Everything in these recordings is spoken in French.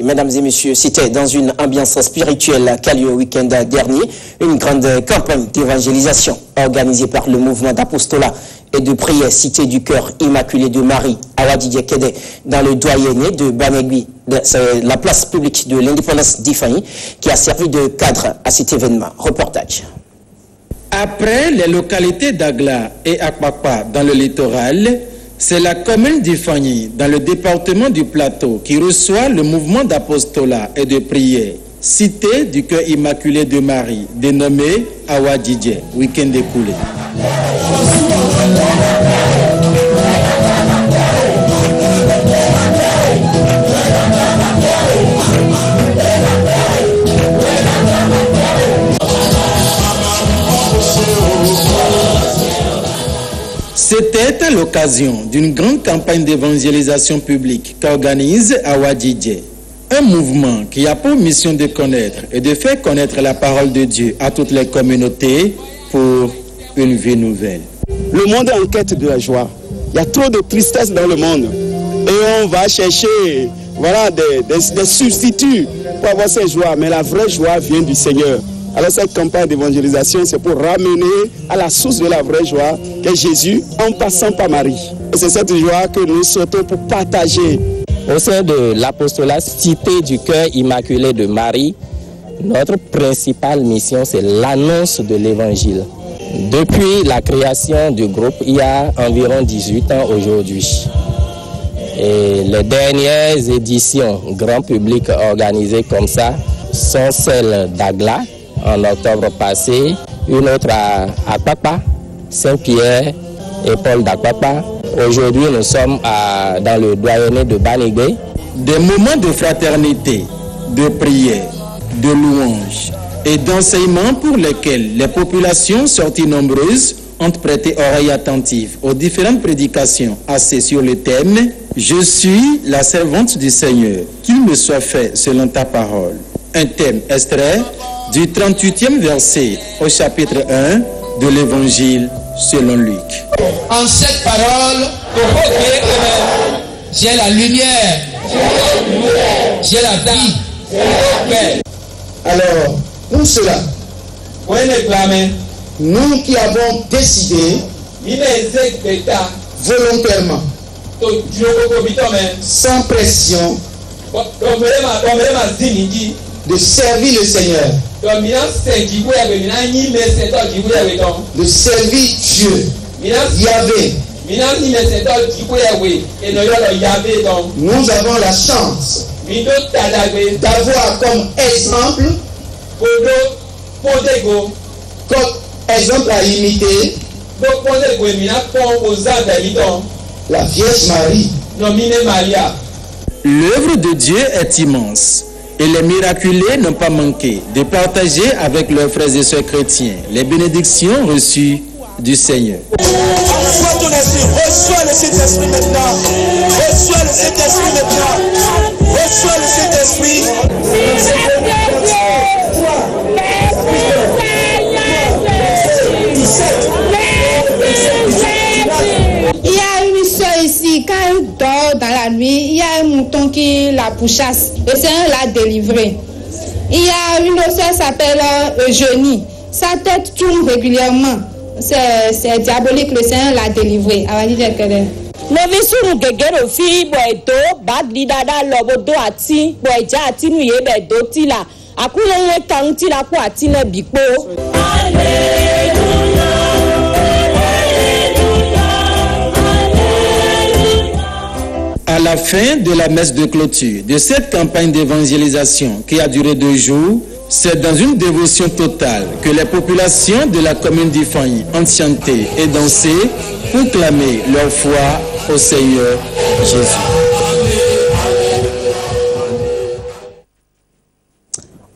Mesdames et messieurs, c'était dans une ambiance spirituelle qu'a lieu le week-end dernier une grande campagne d'évangélisation organisée par le mouvement d'apostolat et de prière Cité du Cœur Immaculé de Marie à Wadidje Kede dans le doyenné de Banegui, la place publique de l'indépendance d'Ifani, qui a servi de cadre à cet événement. Reportage. Après les localités d'Agla et Akpakpa dans le littoral, c'est la commune d'Ifani, dans le département du Plateau, qui reçoit le mouvement d'apostolat et de prière Cité du Cœur Immaculé de Marie, dénommé Awadidje, week-end écoulé. C'était à l'occasion d'une grande campagne d'évangélisation publique qu'organise Awadidje, un mouvement qui a pour mission de connaître et de faire connaître la parole de Dieu à toutes les communautés pour une vie nouvelle. Le monde est en quête de la joie. Il y a trop de tristesse dans le monde. Et on va chercher des substituts pour avoir cette joie. Mais la vraie joie vient du Seigneur. Alors cette campagne d'évangélisation, c'est pour ramener à la source de la vraie joie qu'est Jésus en passant par Marie. Et c'est cette joie que nous souhaitons pour partager. Au sein de l'apostolat Cité du Cœur Immaculé de Marie, notre principale mission, c'est l'annonce de l'Évangile. Depuis la création du groupe, il y a environ 18 ans aujourd'hui. Et les dernières éditions grand public organisées comme ça sont celles d'Agla, en octobre passé, une autre à Akpakpa, Saint-Pierre et Paul d'Akpakpa. Aujourd'hui, nous sommes dans le doyenné de Banegui. Des moments de fraternité, de prière, de louange et d'enseignement pour lesquels les populations sorties nombreuses ont prêté oreille attentive aux différentes prédications axées sur le thème « Je suis la servante du Seigneur, qu'il me soit fait selon ta parole ». Un thème extrait du 38e verset au chapitre 1 de l'Évangile selon Luc. En cette parole, j'ai la lumière, j'ai la vie. Alors, pour cela, nous qui avons décidé volontairement, sans pression, de servir le Seigneur, de servir Dieu, Yahvé. Nous avons la chance d'avoir comme exemple à imiter la Vierge Marie. L'œuvre de Dieu est immense. Et les miraculés n'ont pas manqué de partager avec leurs frères et sœurs chrétiens les bénédictions reçues du Seigneur. Reçois ton esprit, reçois le Saint-Esprit maintenant. Reçois le Saint-Esprit maintenant. Reçois le Saint-Esprit. Il y a une soeur ici, quand elle dort dans la nuit, il y a un mouton qui la pourchasse. Le Seigneur l'a délivrée. Il y a une autre soeur qui s'appelle Eugénie. Sa tête tourne régulièrement. C'est diabolique, le Seigneur l'a délivrée. À la fin de la messe de clôture de cette campagne d'évangélisation qui a duré 2 jours, c'est dans une dévotion totale que les populations de la commune d'Ifani ont chanté et dansé pour clamer leur foi au Seigneur Jésus.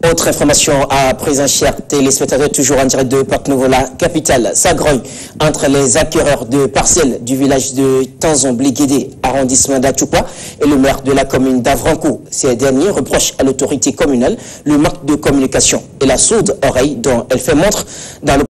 Autre information à présent, chers téléspectateurs, toujours en direct de Porte-Nouveau, la capitale s'agrogne entre les acquéreurs de parcelles du village de Tanzon-Bligédé, arrondissement d'Atchoupa, et le maire de la commune d'Avranco. Ces derniers reprochent à l'autorité communale le manque de communication et la sourde oreille dont elle fait montre dans le